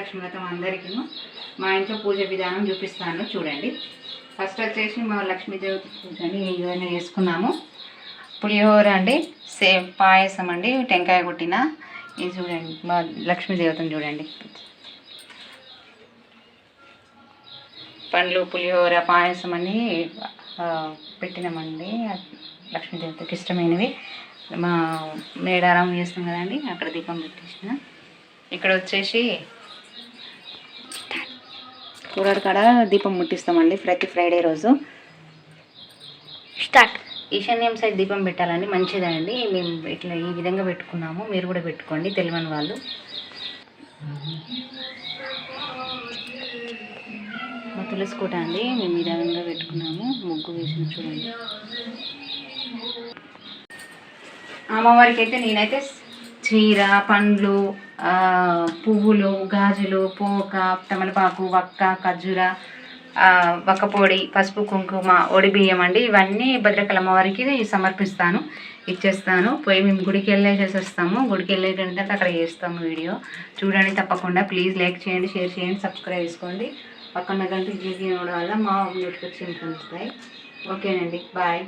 వరలక్ష్మి వ్రతం అందరికీ మా ఇంట్లో పూజ విధానం చూపిస్తాను చూడండి. ఫస్ట్ వచ్చేసి మా లక్ష్మీదేవి పూజ అండి ఇవన్నీ వేసుకున్నాము. పులిహోర అండి, పాయసం అండి, టెంకాయ కొట్టిన ఇది చూడండి. మా లక్ష్మీదేవతను చూడండి, పండ్లు, పులిహోర, పాయసం అని పెట్టినామండి. లక్ష్మీదేవతకి ఇష్టమైనవి. మా మేడారం చేస్తాం కదండి, అక్కడ దీపం పెట్టేసిన. ఇక్కడ వచ్చేసి కూరడు కాడ దీపం ముట్టిస్తామండి ప్రతి ఫ్రైడే రోజు. స్టార్ట్. ఈశాన్యం సైడ్ దీపం పెట్టాలండి, మంచిదండి. మేము ఇట్లా ఈ విధంగా పెట్టుకున్నాము, మీరు కూడా పెట్టుకోండి తెలియని వాళ్ళు. మా తులసి కోట అండి, మేము ఈ విధంగా పెట్టుకున్నాము. ముగ్గు వేసిన చూడండి. అమ్మవారికి అయితే నేనైతే చీర, పండ్లు, పువ్వులు, గాజులు, పోక, తమలపాకు, వక్క, ఖర్జూర, వక్కపొడి, పసుపు, కుంకుమ, ఒడి బియ్యం అండి, ఇవన్నీ భద్రకాళి అమ్మవారికి సమర్పిస్తాను, ఇచ్చేస్తాను. పోయి మేము గుడికి వెళ్ళేసేసి వస్తాము. గుడికి వెళ్ళేటంటే అక్కడ చేస్తాము. వీడియో చూడండి తప్పకుండా. ప్లీజ్ లైక్ చేయండి, షేర్ చేయండి, సబ్స్క్రైబ్ చేసుకోండి. పక్కన గంట క్లిక్ చేయడం వల్ల మా నోటిఫికేషన్స్ వస్తాయి. ఓకేనండి, బాయ్.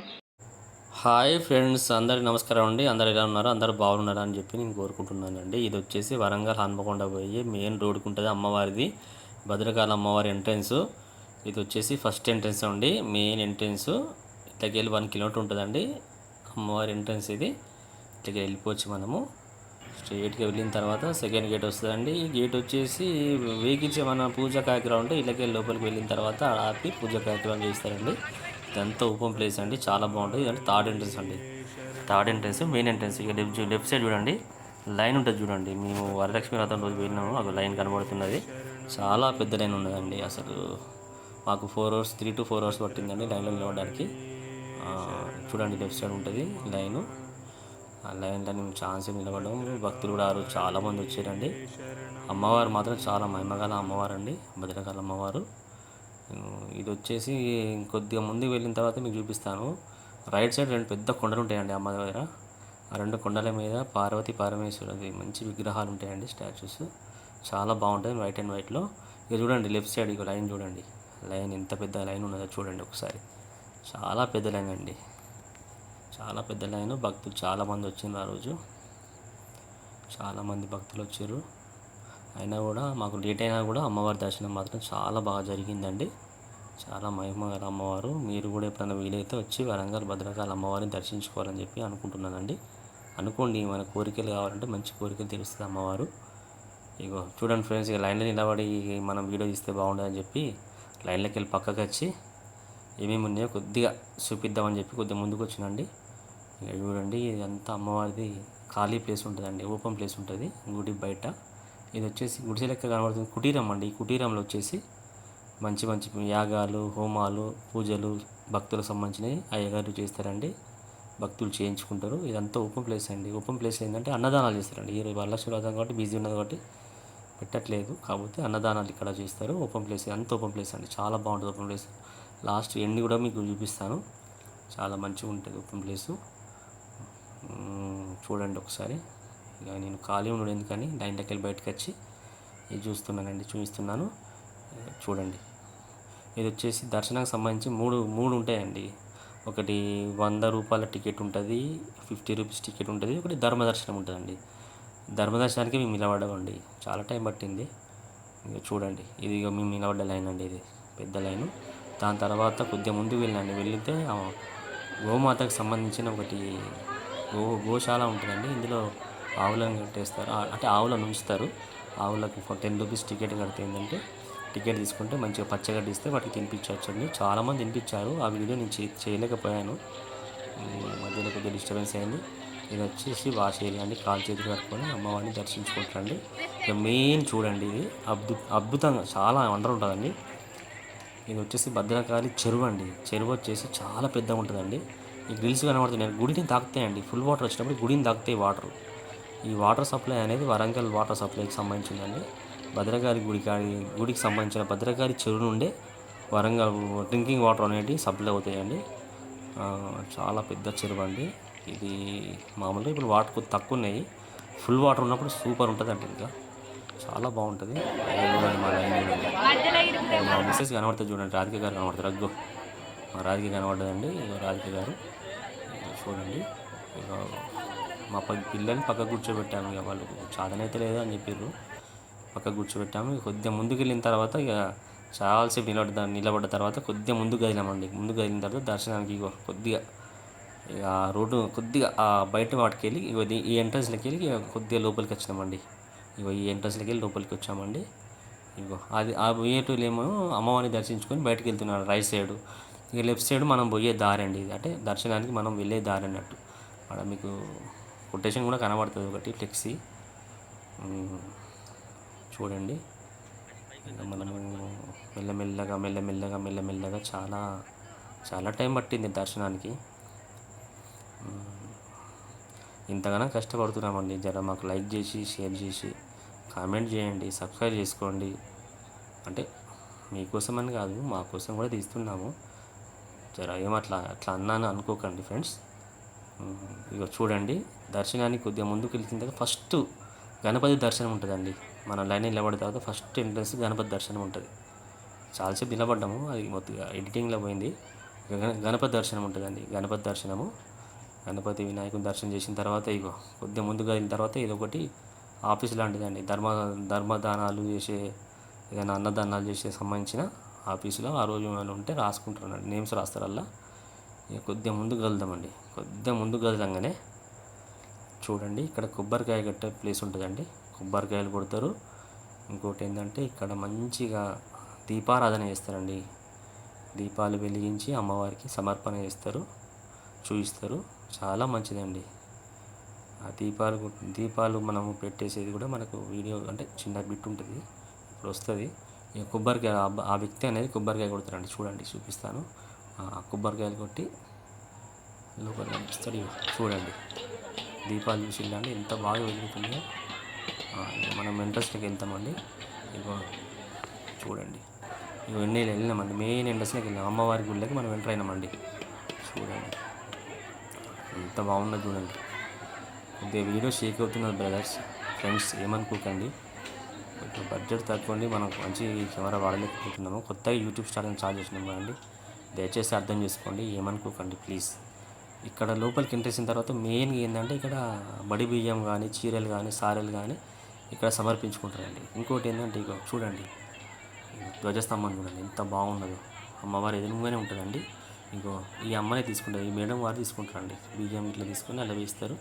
హాయ్ ఫ్రెండ్స్, అందరికి నమస్కారం అండి. అందరు ఎలా ఉన్నారు? అందరూ బాగున్నారా అని చెప్పి నేను కోరుకుంటున్నానండి. ఇది వచ్చేసి వరంగల్ హన్మకొండ పోయి మెయిన్ రోడ్డుకు ఉంటుంది అమ్మవారిది, భద్రకాళి అమ్మవారి ఎంట్రెన్స్. ఇది వచ్చేసి ఫస్ట్ ఎంట్రెన్స్ అండి, మెయిన్ ఎంట్రెన్స్. ఇట్లకి వెళ్ళి 1 కిలోమీటర్ ఉంటుందండి అమ్మవారి ఎంట్రెన్స్. ఇది ఇట్లకి వెళ్ళిపోవచ్చు మనము. స్ట్రైట్గా వెళ్ళిన తర్వాత సెకండ్ గేట్ వస్తుందండి. ఈ గేట్ వచ్చేసి వెహికల్స్ ఏమైనా పూజా కార్యక్రమం ఉంటే ఇళ్ళకి లోపలికి వెళ్ళిన తర్వాత ఆపి పూజా కార్యక్రమం చేస్తారండి. ఇదంతా ఓపెన్ ప్లేస్ అండి, చాలా బాగుంటుంది. ఇదంటే థర్డ్ ఎంట్రెన్స్ అండి, థర్డ్ ఎంట్రెన్స్, మెయిన్ ఎంట్రెన్స్. ఇక లెఫ్ట్ సైడ్ చూడండి, లైన్ ఉంటుంది చూడండి. మేము వరలక్ష్మి వ్రతం రోజు వెళ్ళినాము, అక్కడ లైన్ కనబడుతున్నది. చాలా పెద్ద లైన్ ఉన్నదండి. అసలు మాకు 4 hours 3 to 4 hours పట్టిందండి లైన్లో నిలవడానికి. చూడండి లెఫ్ట్ సైడ్ ఉంటుంది లైను. ఆ లైన్లో మేము ఛాన్స్ నిలబడడం. భక్తులు కూడా ఆ రోజు చాలామంది వచ్చారండి. అమ్మవారు మాత్రం చాలా మహిమగల అమ్మవారు అండి, భద్రకాళి అమ్మవారు. ఇది వచ్చేసి కొద్దిగా ముందుకు వెళ్ళిన తర్వాత మీకు చూపిస్తాను. రైట్ సైడ్ 2 పెద్ద కొండలు ఉంటాయండి అమ్మ దగ్గర. ఆ 2 కొండల మీద పార్వతి పరమేశ్వరుడి మంచి విగ్రహాలు ఉంటాయండి, స్టాచ్యూస్. చాలా బాగుంటుంది వైట్ అండ్ వైట్లో. ఇక చూడండి లెఫ్ట్ సైడ్ ఇక లైన్ చూడండి, లైన్ ఎంత పెద్ద లైన్ ఉన్నదో చూడండి ఒకసారి. చాలా పెద్ద లైన్ అండి, చాలా పెద్ద లైన్. భక్తులు చాలామంది వచ్చిండ్రు ఆ రోజు, చాలామంది భక్తులు వచ్చారు. అయినా కూడా మాకు లేట్ అయినా కూడా అమ్మవారి దర్శనం మాత్రం చాలా బాగా జరిగిందండి. చాలా మహిమగల అమ్మవారు. మీరు కూడా ఎప్పుడైనా వీలైతే వచ్చి వరంగల్ భద్రకాళి అమ్మవారిని దర్శించుకోవాలని చెప్పి అనుకుంటున్నానండి. అనుకోండి, మన కోరికలు కావాలంటే మంచి కోరికలు తీరుస్తుంది అమ్మవారు. ఇగో చూడండి ఫ్రెండ్స్, ఇక లైన్లో నిలబడి మనం వీడియో తీస్తే బాగుంటుందని చెప్పి లైన్లోకి వెళ్ళి పక్కకు వచ్చి ఏమేమి ఉన్నాయో కొద్దిగా చూపిద్దామని చెప్పి కొద్దిగా ముందుకు వచ్చినండి. ఇక చూడండి, ఇదంతా అమ్మవారిది ఖాళీ ప్లేస్ ఉంటుందండి, ఓపెన్ ప్లేస్ ఉంటుంది గుడి బయట. ఇది వచ్చేసి గుడిసె లెక్క కనబడుతుంది, కుటీరం అండి. ఈ కుటీరంలో వచ్చేసి మంచి మంచి యాగాలు, హోమాలు, పూజలు భక్తులకు సంబంధించినవి అయ్యగారు చేస్తారండి. భక్తులు చేయించుకుంటారు. ఇదంతా ఓపెన్ ప్లేస్ అండి. ఓపెన్ ప్లేస్ ఏంటంటే అన్నదానాలు చేస్తారండి. ఈ వరలక్ష్మి వ్రతం కాబట్టి బిజీ ఉన్నది కాబట్టి పెట్టట్లేదు, కాకపోతే అన్నదానాలు ఇక్కడ చేస్తారు. ఓపెన్ ప్లేస్, అంత ఓపెన్ ప్లేస్ అండి, చాలా బాగుంటుంది ఓపెన్ ప్లేస్. లాస్ట్ ఎండ్ కూడా మీకు చూపిస్తాను, చాలా మంచిగా ఉంటుంది ఓపెన్ ప్లేసు. చూడండి ఒకసారి. ఇక నేను ఖాళీ ఉండడు ఎందుకని లైన్లోకి వెళ్ళి బయటకు వచ్చి ఇది చూపిస్తున్నాను. చూడండి, ఇది వచ్చేసి దర్శనానికి సంబంధించి మూడు ఉంటాయండి. ఒకటి 100 రూపాయల టికెట్ ఉంటుంది, 50 రూపీస్ టికెట్ ఉంటుంది, ఒకటి ధర్మదర్శనం ఉంటుందండి. ధర్మదర్శనానికి మేము నిలబడ్డామండి, చాలా టైం పట్టింది. ఇక చూడండి, ఇది ఇక మేము నిలబడ్డ లైన్ అండి, ఇది పెద్ద లైను. దాని తర్వాత కొద్దిగా ముందుకు వెళ్తే గోమాతకు సంబంధించిన ఒకటి గోశాల ఉంటుందండి. ఇందులో ఆవులను కట్టేస్తారు, అంటే ఆవులను ఉంచుతారు. ఆవులకు 10 రూపీస్ టికెట్ కడితే ఏంటంటే టికెట్ తీసుకుంటే మంచిగా పచ్చగడ్డి ఇస్తే వాటికి తినిపించవచ్చండి. చాలామంది తినిపించారు. ఆ వీడియో నేను చేయలేకపోయాను, మధ్యలో కొద్దిగా డిస్టర్బెన్స్ అయింది. ఇది వచ్చేసి వాష్ ఏరియా అండి, కాలు చేతులు కట్టుకొని అమ్మవారిని దర్శించుకుంటారండి. ఇక మెయిన్ చూడండి, ఇది అద్భుతంగా చాలా వండర్ ఉంటుందండి. ఇది వచ్చేసి భద్రకాళి చెరువు అండి. చెరువు వచ్చేసి చాలా పెద్దగా ఉంటుందండి. ఈ గ్రిల్స్ కనబడుతున్నాయి, గుడిని తాకుతాయండి. ఫుల్ వాటర్ వచ్చినప్పుడు గుడిని తాకుతాయి వాటర్. ఈ వాటర్ సప్లై అనేది వరంగల్ వాటర్ సప్లైకి సంబంధించిందండి. భద్రకాళి గుడికి సంబంధించిన భద్రకాళి చెరువు నుండే వరంగల్ డ్రింకింగ్ వాటర్ అనేవి సప్లై అవుతాయండి. చాలా పెద్ద చెరువు అండి ఇది. మామూలుగా ఇప్పుడు వాటర్ కొద్ది తక్కువ ఉన్నాయి, ఫుల్ వాటర్ ఉన్నప్పుడు సూపర్ ఉంటుంది అంటే ఇంకా చాలా బాగుంటుంది. ఇక చూడండి మా లైన్ చూడండి. ఇక మా మిస్సెస్ కనబడుతుంది చూడండి, రాధిక గారు కనబడతారు. అగ్గో మా రాధిక కనబడ్డదండి. ఇక రాధిక గారు ఇక చూడండి. ఇక మా పిల్లల్ని పక్కకు కూర్చోబెట్టాము. ఇక వాళ్ళు చాదనైతే లేదు అని చెప్పారు, పక్కకు కూర్చోబెట్టాము. ఇక కొద్దిగా ముందుకు వెళ్ళిన తర్వాత ఇక చాలాసేపు నిలబడ్డ తర్వాత కొద్దిగా ముందుకు కదిలామండి. ముందుకు కదిలిన తర్వాత దర్శనానికి ఇగో కొద్దిగా ఇక ఆ రోడ్డు కొద్దిగా ఆ బయట వాటికి వెళ్ళి ఇగో ఈ ఎంట్రన్స్లోకి వెళ్ళి ఇక కొద్దిగా లోపలికి వచ్చినామండి. ఇగో ఈ ఎంట్రన్స్లోకి వెళ్ళి లోపలికి వచ్చామండి. ఇగో అది ఆ పోయేటోళ్ళేమో అమ్మవారిని దర్శించుకొని బయటకు వెళ్తున్నారు రైట్ సైడ్. ఇక లెఫ్ట్ సైడ్ మనం పోయే దారి అండి ఇది, అంటే దర్శనానికి మనం వెళ్ళే దారి అన్నట్టు. అక్కడ మీకు కొటేషన్ కూడా కనబడుతుంది ఒకటి ఫ్లెక్సీ. చూడండి. ఇంకా మనము మెల్లమెల్లగా చాలా చాలా టైం పట్టింది దర్శనానికి. ఇంతగానో కష్టపడుతున్నామండి. జర మాకు లైక్ చేసి, షేర్ చేసి, కామెంట్ చేయండి, సబ్స్క్రైబ్ చేసుకోండి. అంటే మీకోసం అని కాదు, మా కోసం కూడా తీస్తున్నాము. జర ఏమట్లా అట్లా అన్నాను అనుకోకండి ఫ్రెండ్స్. ఇక చూడండి, దర్శనానికి కొద్దిగా ముందుకు వెళ్తున్న తర్వాత ఫస్ట్ గణపతి దర్శనం ఉంటుందండి. మన లైన్ నిలబడిన తర్వాత ఫస్ట్ ఎంట్రన్స్ గణపతి దర్శనం ఉంటుంది. చాలాసేపు నిలబడ్డాము, అది మొత్తం ఎడిటింగ్లో పోయింది. గణపతి దర్శనం ఉంటుందండి. గణపతి దర్శనము, గణపతి వినాయకుని దర్శనం చేసిన తర్వాత ఇగో కొద్దిగా ముందుకు వెళ్ళిన తర్వాత ఇది ఒకటి ఆఫీస్ లాంటిదండి. ధర్మదానాలు చేసే, ఏదైనా అన్నదానాలు చేసే సంబంధించిన ఆఫీసులో ఆ రోజు ఏమైనా ఉంటే రాసుకుంటారండి, నేమ్స్ రాస్తారు అలా. ఇక కొద్దిగా ముందుకు వెళ్దామండి. కొద్దిగా ముందుకు వెళ్దాగానే చూడండి, ఇక్కడ కొబ్బరికాయ కట్టే ప్లేస్ ఉంటుందండి. కొబ్బరికాయలు కొడతారు. ఇంకోటి ఏంటంటే ఇక్కడ మంచిగా దీపారాధన చేస్తారండి. దీపాలు వెలిగించి అమ్మవారికి సమర్పణ చేస్తారు, చూపిస్తారు. చాలా మంచిదండి. ఆ దీపాలు మనము పెట్టేసేది కూడా మనకు వీడియో అంటే చిన్న బిట్ ఉంటుంది, ఇప్పుడు వస్తుంది. ఇక కొబ్బరికాయ ఆ వ్యక్తి అనేది కొబ్బరికాయ కొడతారండి. చూడండి, చూపిస్తాను. కొబ్బరికాయలు కొట్టి లోపల కనిపిస్తాడు. చూడండి, దీపాలు చూసిందండి ఎంత బాగా వెలుగుతుందో. మనం ఎంట్రన్స్లోకి వెళ్తామండి. ఇగో చూడండి, ఇగో వెళ్ళినామండి. మెయిన్ ఎంట్రన్స్లోకి వెళ్ళాం, అమ్మవారి గుళ్ళకి మనం ఎంటర్ అయినామండి. చూడండి ఎంత బాగుందో చూడండి. కొద్దిగా వీడియో షేక్ అవుతున్నది బ్రదర్స్, ఫ్రెండ్స్ ఏమనుకోకండి. కొంచెం బడ్జెట్ తక్కువండి, మనం మంచి కెమెరా వాడలేకపోతున్నాము. కొత్తగా యూట్యూబ్ స్టార్ట్ చేసినాము కదండి, దయచేసి అర్థం చేసుకోండి, ఏమనుకోకండి ప్లీజ్. ఇక్కడ లోపలికి ఎంటర్ చేసిన తర్వాత మెయిన్గా ఏంటంటే ఇక్కడ బడి బియ్యం కానీ, చీరలు కానీ, సారెలు కానీ ఇక్కడ సమర్పించుకుంటారండి. ఇంకోటి ఏంటంటే ఇక చూడండి, ధ్వజస్తంభం చూడండి ఎంత బాగున్నదో. అమ్మవారు ఎదురుగానే ఉంటుందండి. ఇంకో ఈ అమ్మనే తీసుకుంటారు, ఈ మేడం వారు తీసుకుంటారండి. బియ్యం ఇట్లా తీసుకొని అలా వేస్తారు.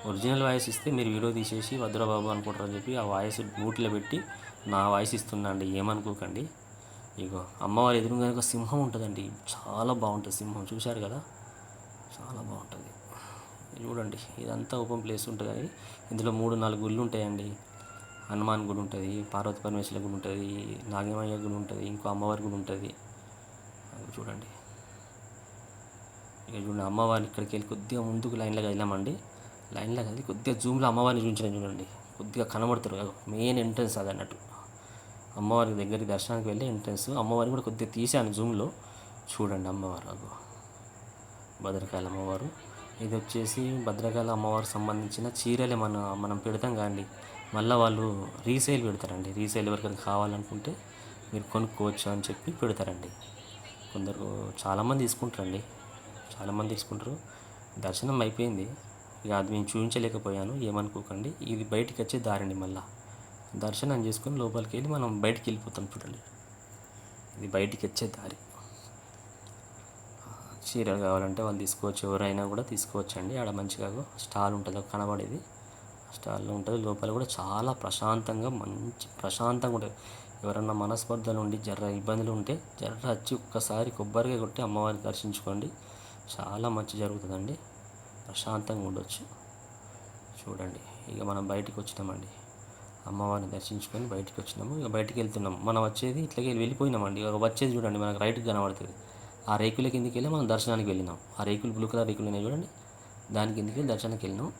ఒరిజినల్ వాయిస్ ఇస్తే మీరు వీడియో తీసేసి భద్రబాబు అనుకుంటారని చెప్పి ఆ వాయిస్ బూట్లో పెట్టి నా వాయిస్ ఇస్తున్నా అండి, ఏమనుకోకండి. ఇగో అమ్మవారి ఎదురుగా ఒక సింహం ఉంటుందండి, చాలా బాగుంటుంది సింహం. చూశారు కదా, చాలా బాగుంటుంది. చూడండి, ఇదంతా ఓపెన్ ప్లేస్ ఉంటుంది. ఇందులో 3-4 గుళ్ళు ఉంటాయండి. హనుమాన్ గుడి ఉంటుంది, పార్వతి పరమేశ్వర గుడి ఉంటుంది, నాగమయ్య గుడి ఉంటుంది, ఇంకో అమ్మవారి గుడి ఉంటుంది. చూడండి, ఇక చూడండి అమ్మవారిని ఇక్కడికి వెళ్ళి కొద్దిగా ముందుకు లైన్లోకి వెళ్ళామండి. లైన్లోకి వెళ్ళి కొద్దిగా జూమ్లో అమ్మవారిని చూపించిన చూడండి, కొద్దిగా కనబడుతారు. మెయిన్ ఎంట్రన్స్ అది అన్నట్టు. అమ్మవారి దగ్గరికి దర్శనానికి వెళ్ళి ఎంట్రన్స్. అమ్మవారిని కూడా కొద్దిగా తీశాను జూమ్లో. చూడండి అమ్మవారు, భద్రకాళి అమ్మవారు. ఇది వచ్చేసి భద్రకాళి అమ్మవారికి సంబంధించిన చీరలే మనం పెడతాం కానీ మళ్ళీ వాళ్ళు రీసేల్ పెడతారండి. రీసేల్ ఎవరికైనా కావాలనుకుంటే మీరు కొనుక్కోవచ్చు అని చెప్పి పెడతారండి. కొందరు చాలామంది తీసుకుంటారు. దర్శనం అయిపోయింది, ఇక అది నేను చూపించలేకపోయాను, ఏమనుకోకండి. ఇది బయటికి వచ్చే దారండి. మళ్ళీ దర్శనం చేసుకొని లోపలికి వెళ్ళి మనం బయటికి వెళ్ళిపోతాం. చూడండి, ఇది బయటికి వచ్చే దారి. చీరలు కావాలంటే వాళ్ళు తీసుకోవచ్చు, ఎవరైనా కూడా తీసుకోవచ్చు అండి. ఆడ మంచిగా స్టాల్ ఉంటుంది, కనబడేది స్టాల్లో ఉంటుంది. లోపల కూడా చాలా ప్రశాంతంగా ఉంటుంది. ఎవరన్నా మనస్పర్ధలు ఉండి జర్ర ఇబ్బందులు ఉంటే జర్ర వచ్చి ఒక్కసారి కొబ్బరికాయ కొట్టి అమ్మవారిని దర్శించుకోండి, చాలా మంచి జరుగుతుందండి, ప్రశాంతంగా ఉండొచ్చు. చూడండి, ఇక మనం బయటికి వచ్చినామండి, అమ్మవారిని దర్శించుకొని బయటికి వచ్చినాము. ఇక బయటికి వెళ్తున్నాం. మనం వచ్చేది ఇట్లాగే వెళ్ళిపోయినామండి. ఇక వచ్చేది చూడండి మనకు రైట్కి కనబడుతుంది. ఆ రేకుల కిందకి వెళ్ళి మనం దర్శనానికి వెళ్ళినాం. ఆ రేకులు బ్లూ కలర్ రేకులు ఉన్నాయి చూడండి, దాని కిందకి వెళ్ళి దర్శనానికి వెళ్ళినాం.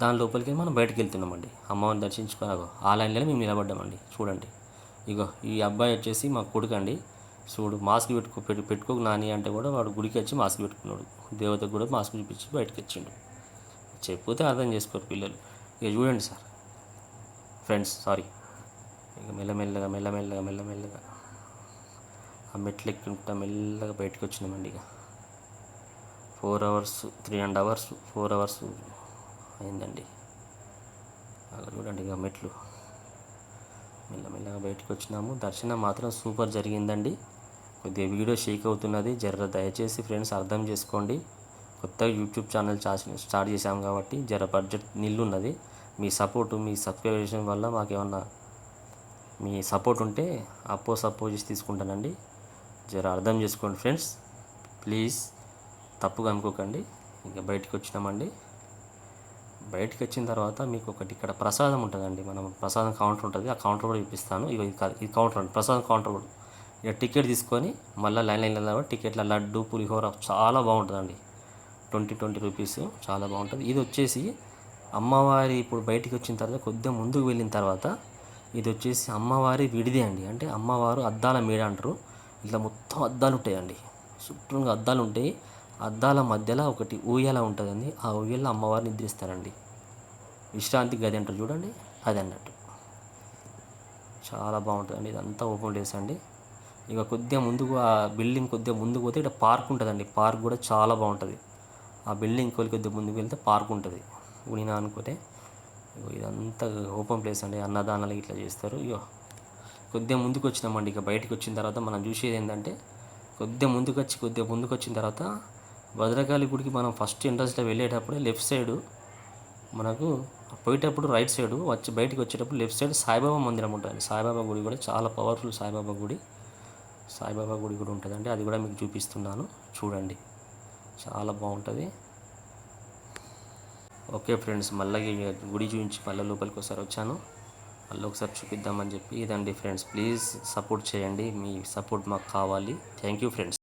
దాని లోపలికి వెళ్ళి మనం బయటకు వెళ్తున్నామండి. అమ్మవారిని దర్శించుకొని ఆ లైన్లోనే మేము నిలబడ్డామండి. చూడండి, ఇగో ఈ అబ్బాయి వచ్చేసి మా కొడుకండి. చూడు, మాస్క్ పెట్టుకోకు నాని అంటే కూడా వాడు గుడికి వచ్చి మాస్క్ పెట్టుకున్నాడు. దేవతకు కూడా మాస్క్ చూపించి బయటకు వచ్చిండు. చెప్పితే అర్థం చేసుకోరు పిల్లలు. ఇక చూడండి సార్, ఫ్రెండ్స్ సారీ, ఇక మెల్లమెల్లగా మెల్లమెల్లగా మెల్లమెల్లగా ఆ మెట్లు ఎక్కుంటా మెల్లగా బయటకు వచ్చినామండి. ఇక 4 అవర్స్ 3.5 అవర్స్ 4 అవర్స్ అయిందండి. అలా చూడండి ఇక మెట్లు మెల్లమెల్లగా బయటకు వచ్చినాము. దర్శనం మాత్రం సూపర్ జరిగిందండి. కొద్దిగా వీడియో షేక్ అవుతున్నది, దయచేసి ఫ్రెండ్స్ అర్థం చేసుకోండి. కొత్తగా యూట్యూబ్ ఛానల్ స్టార్ట్ చేశాము కాబట్టి బడ్జెట్ నిల్లున్నది. మీ సపోర్టు మీ సబ్స్క్రిప్షన్ వల్ల మాకేమన్నా మీ సపోర్ట్ ఉంటే సపోర్ట్ చేసి తీసుకుంటానండి. అర్థం చేసుకోండి ఫ్రెండ్స్, ప్లీజ్ తప్పుగా అనుకోకండి. ఇంకా బయటకు వచ్చినామండి. బయటకు వచ్చిన తర్వాత మీకు ఒకటి ఇక్కడ ప్రసాదం ఉంటుందండి. మనం ప్రసాదం కౌంటర్ ఉంటుంది, ఆ కౌంటర్ కూడా చూపిస్తాను. ఈ కౌంటర్ అండి, ప్రసాదం కౌంటర్ కూడా. ఇక టికెట్ తీసుకొని మళ్ళీ లైన్లో టికెట్ల లడ్డు పులిహోర చాలా బాగుంటుందండి. 20 రూపీస్ చాలా బాగుంటుంది. ఇది వచ్చేసి అమ్మవారి ఇప్పుడు బయటికి వచ్చిన తర్వాత కొద్దిగా ముందుకు వెళ్ళిన తర్వాత ఇది వచ్చేసి అమ్మవారి విడిదే అండి. అంటే అమ్మవారు అద్దాల మేడ అంటారు. ఇట్లా మొత్తం అద్దాలు ఉంటాయండి, చుట్టూ అద్దాలు ఉంటాయి. అద్దాల మధ్యలో ఒకటి ఊయల ఉంటుందండి. ఆ ఊయల అమ్మవారిని నిద్రిస్తారండి. విశ్రాంతి గది అంటారు చూడండి, అది అన్నట్టు చాలా బాగుంటుందండి. ఇదంతా ఓపెన్ ప్లేస్ అండి. ఇక కొద్దిగా ముందుకు ఆ బిల్డింగ్ కొద్దిగా ముందుకు పోతే ఇక్కడ పార్క్ ఉంటుందండి. పార్క్ కూడా చాలా బాగుంటుంది. ఆ బిల్డింగ్ కొద్దిగా ముందుకు వెళ్తే పార్క్ ఉంటుంది. ఉనినా అనుకుంటే ఇదంతా ఓపెన్ ప్లేస్ అండి. అన్నదానాలు ఇట్లా చేస్తారు. ఇగో కొద్దిగా ముందుకు వచ్చినామండి. ఇక బయటకు వచ్చిన తర్వాత మనం చూసేది ఏంటంటే కొద్దిగా ముందుకు వచ్చిన తర్వాత భద్రకాళి గుడికి మనం ఫస్ట్ ఎంట్రన్స్లో వెళ్ళేటప్పుడే లెఫ్ట్ సైడు మనకు పోయేటప్పుడు రైట్ సైడు బయటకు వచ్చేటప్పుడు లెఫ్ట్ సైడ్ సాయిబాబా మందిరం ఉంటుంది. సాయిబాబా గుడి కూడా చాలా పవర్ఫుల్ సాయిబాబా గుడి కూడా ఉంటుందండి. అది కూడా మీకు చూపిస్తున్నాను చూడండి, చాలా బాగుంటుంది. ఓకే ఫ్రెండ్స్, మళ్ళీ గుడి చూపించి మళ్ళీ లోపలికి ఒకసారి వచ్చాను. మళ్ళీ ఒకసారి చూపిద్దామని చెప్పి ఇదండి ఫ్రెండ్స్. ప్లీజ్ సపోర్ట్ చేయండి, మీ సపోర్ట్ మాకు కావాలి. Thank you friends.